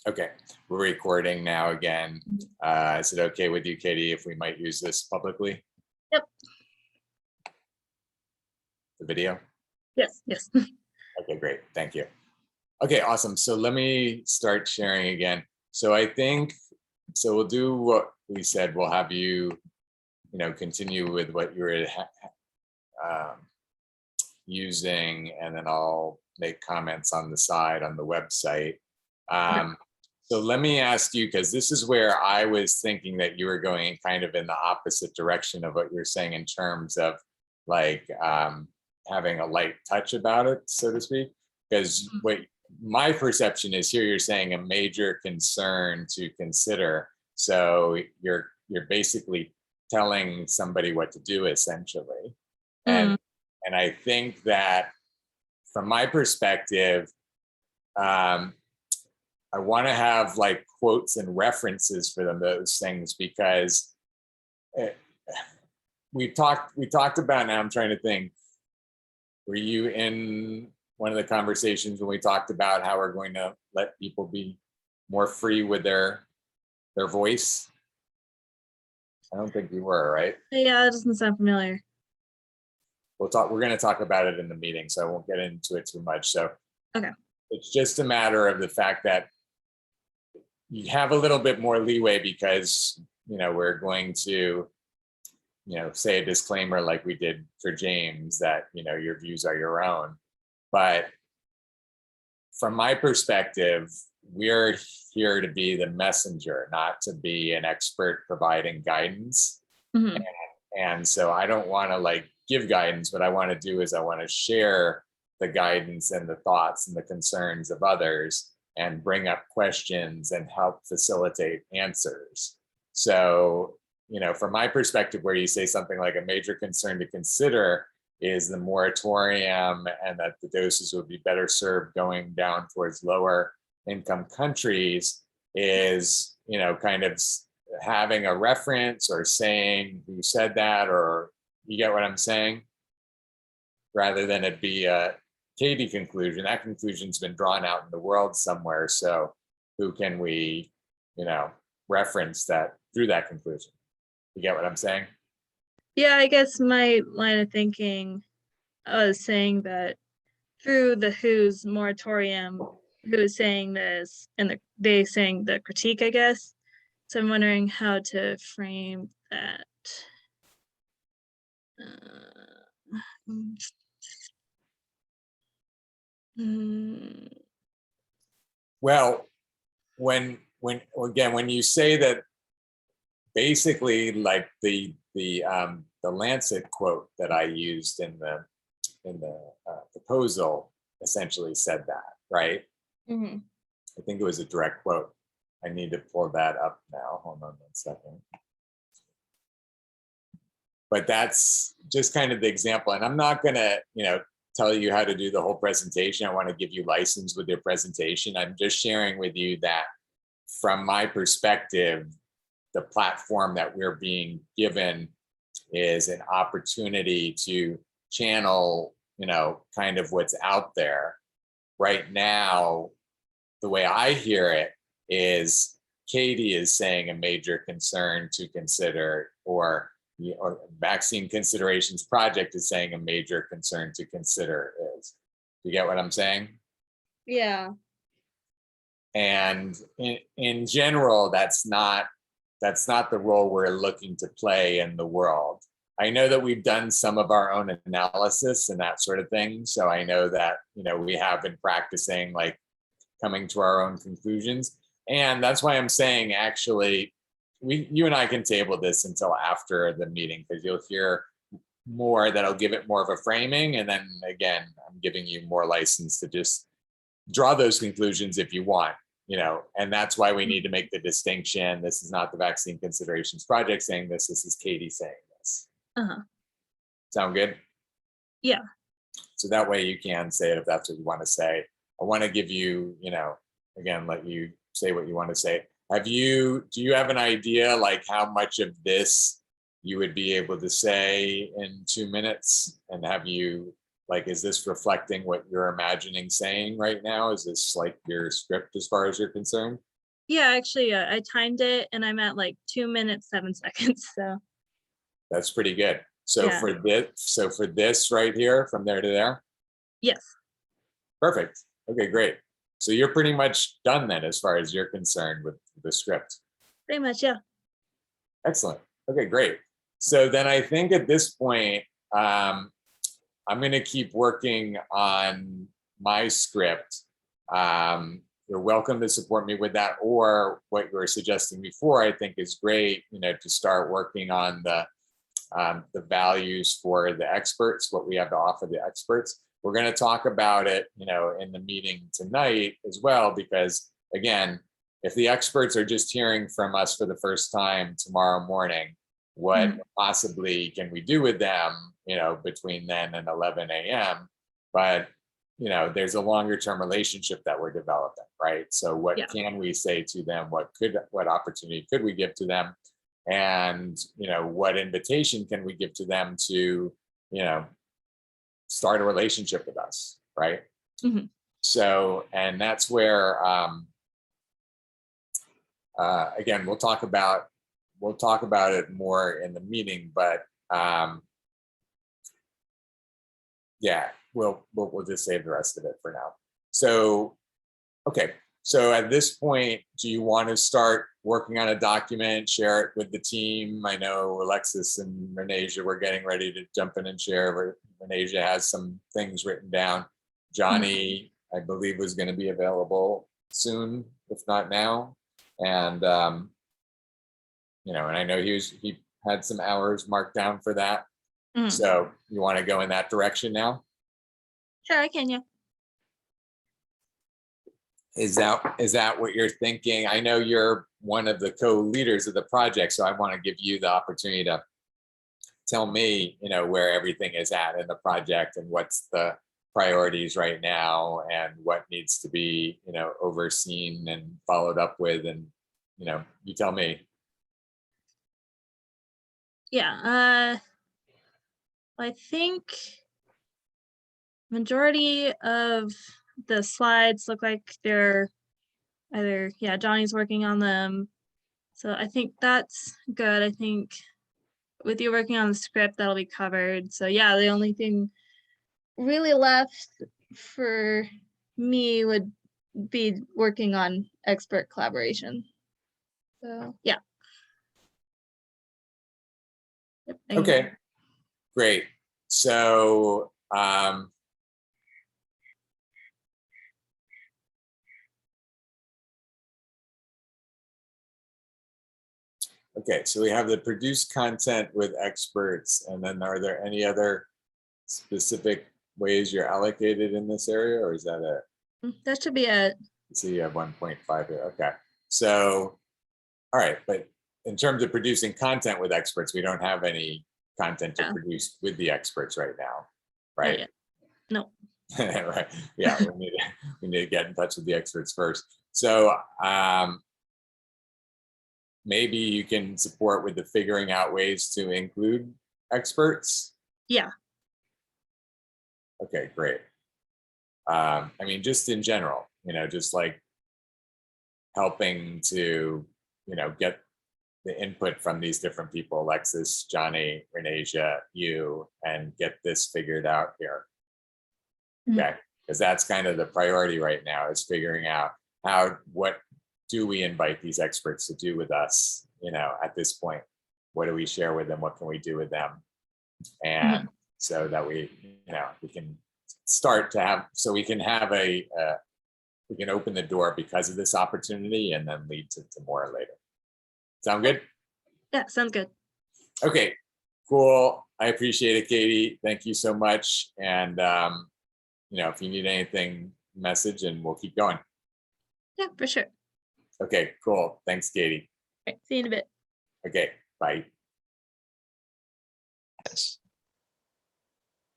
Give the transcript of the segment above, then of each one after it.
Okay, we're recording now again. Is it okay with you, Katie, if we might use this publicly, Yep. the video? Yes. Yes. Okay, great. Thank you. Okay, awesome. So let me start sharing again. So I think, so we'll do what we said. We'll have you, continue with what you were using, and then I'll make comments on the side on the website. So let me ask you, because this is where I was thinking that you were going kind of in the opposite direction of what you're saying in terms of like having a light touch about it, so to speak. Because what my perception is here, you're saying a major concern to consider. So you're basically telling somebody what to do, essentially. And I think that from my perspective, I want to have like quotes and references for them, those things, because we talked about, now I'm trying to think, were you in one of the conversations when we talked about how we're going to let people be more free with their voice? I don't think you were, right? Yeah, that doesn't sound familiar. We're going to talk about it in the meeting, so I won't get into it too much. So Okay. It's just a matter of the fact that you have a little bit more leeway because, we're going to, say a disclaimer like we did for James that, your views are your own. But from my perspective, we're here to be the messenger, not to be an expert providing guidance. Mm-hmm. And so I don't want to like give guidance. What I want to do is I want to share the guidance and the thoughts and the concerns of others and bring up questions and help facilitate answers. So, from my perspective, where you say something like a major concern to consider is the moratorium and that the doses would be better served going down towards lower income countries, is, kind of having a reference or saying who said that, or you get what I'm saying? Rather than it be a Katie conclusion. That conclusion's been drawn out in the world somewhere. So who can we, reference that through that conclusion? You get what I'm saying? Yeah, I guess my line of thinking was saying that through the WHO's moratorium, who is saying this, and they saying the critique, I guess. So I'm wondering how to frame that. Well, when you say that, basically like the Lancet quote that I used in the proposal essentially said that, right? Mm-hmm. I think it was a direct quote. I need to pull that up now. Hold on 1 second. But that's just kind of the example. And I'm not going to, tell you how to do the whole presentation. I want to give you license with your presentation. I'm just sharing with you that from my perspective, the platform that we're being given is an opportunity to channel, kind of what's out there. Right now, the way I hear it is Katie is saying a major concern to consider, or Vaccine Considerations Project is saying a major concern to consider is. You get what I'm saying? Yeah. And in general, that's not the role we're looking to play in the world. I know that we've done some of our own analysis and that sort of thing. So I know that, we have been practicing like coming to our own conclusions. And that's why I'm saying, actually, you and I can table this until after the meeting, because you'll hear more that'll give it more of a framing. And then again, I'm giving you more license to just draw those conclusions if you want, and that's why we need to make the distinction. This is not the Vaccine Considerations Project saying this. This is Katie saying this. Sound good? Yeah. So that way you can say it if that's what you want to say. I want to give you, again, let you say what you want to say. Do you have an idea like how much of this you would be able to say in 2 minutes? And have you, like, is this reflecting what you're imagining saying right now? Is this like your script as far as you're concerned? Yeah, actually, I timed it and I'm at like 2 minutes, 7 seconds. So That's pretty good. yeah, So for this right here, from there to there, yes, perfect. Okay, great. So you're pretty much done then, as far as you're concerned with the script. pretty much. Yeah. Excellent. Okay, great. So then I think at this point, um, I'm going to keep working on my script. You're welcome to support me with that, or what you were suggesting before, I think is great. To start working on the values for the experts, what we have to offer the experts. We're going to talk about it, in the meeting tonight as well, because again, if the experts are just hearing from us for the first time tomorrow morning, what Mhm. possibly can we do with them, between then and 11 a.m. But, there's a longer term relationship that we're developing, right? So what Yeah. can we say to them? What opportunity could we give to them? And, what invitation can we give to them to, start a relationship with us, right? Mhm. So, and that's where, again, we'll talk about it more in the meeting, but yeah, we'll just save the rest of it for now. So, okay. So at this point, do you want to start working on a document, share it with the team? I know Alexis and Renasia were getting ready to jump in and share. Renasia has some things written down. Mhm. Johnny, I believe, was going to be available soon, if not now. And and I know he had some hours marked down for that. Mhm. So you want to go in that direction now? Sure, I can. Yeah. Is that what you're thinking? I know you're one of the co-leaders of the project, so I want to give you the opportunity to tell me, where everything is at in the project and what's the priorities right now and what needs to be, overseen and followed up with. And, you tell me. Yeah. I think majority of the slides look like they're either, yeah, Johnny's working on them. So I think that's good. I think with you working on the script, that'll be covered. So yeah, the only thing really left for me would be working on expert collaboration. So yeah. Yep, thank you. Okay, great. So, okay, so we have the produced content with experts, and then are there any other specific ways you're allocated in this area, or is that it? That should be it. So you have 1.5 here. Okay. So, all right. But in terms of producing content with experts, we don't have any content to Yeah, produce with the experts right now, not right? yet. No. Right. Yeah. We need to get in touch with the experts first. So maybe you can support with the figuring out ways to include experts. Yeah. Okay, great. I mean, just in general, just like helping to, get the input from these different people, Alexis, Johnny, Renasia, you, and get this figured out here. Mhm. Okay. Because that's kind of the priority right now, is figuring out what do we invite these experts to do with us, at this point? What do we share with them? What can we do with them? And Mhm. so that we can start to have, so we can have we can open the door because of this opportunity and then lead to more later. Sound good? Yeah, sounds good. Okay, cool. I appreciate it, Katie. Thank you so much. And if you need anything, message and we'll keep going. Yeah, for sure. Okay, cool. Thanks, Katie. All right, see you in a bit. Okay, bye. Yes.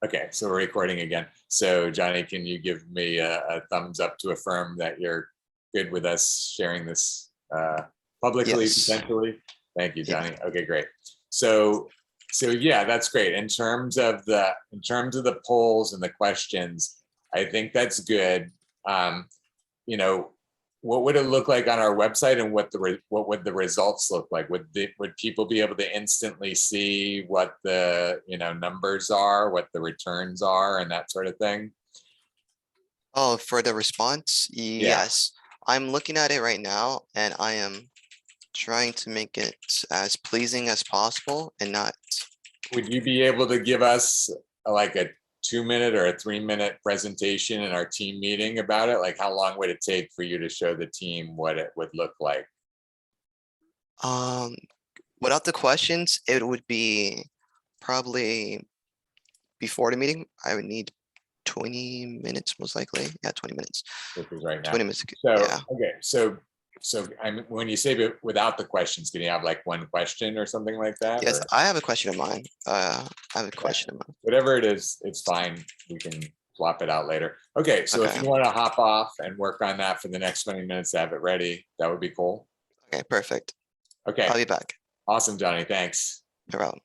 Okay, so we're recording again. So Johnny, can you give me a thumbs up to affirm that you're good with us sharing this publicly, Yes. potentially? Thank you, Yeah. Johnny. Okay, great. So yeah, that's great. In terms of the polls and the questions, I think that's good. You know, what would it look like on our website, and what would the results look like? Would people be able to instantly see what the, numbers are, what the returns are, and that sort of thing? Oh, for the response? Yes. I'm looking at it right now and I am trying to make it as pleasing as possible and not. Would you be able to give us like a 2-minute or a 3-minute presentation in our team meeting about it? Like, how long would it take for you to show the team what it would look like? Without the questions, it would be probably before the meeting. I would need 20 minutes most likely. Yeah, 20 minutes. Which is right now. 20 minutes. So, Yeah. okay, so when you say without the questions, can you have like one question or something like that? Yes, or- I have a question of mine. I have a question of mine. Whatever it is, it's fine. We can flop it out later. Okay, so if Okay. you want to hop off and work on that for the next 20 minutes to have it ready, that would be cool. Okay, perfect. Okay, I'll be back. awesome, Johnny. Thanks. No problem.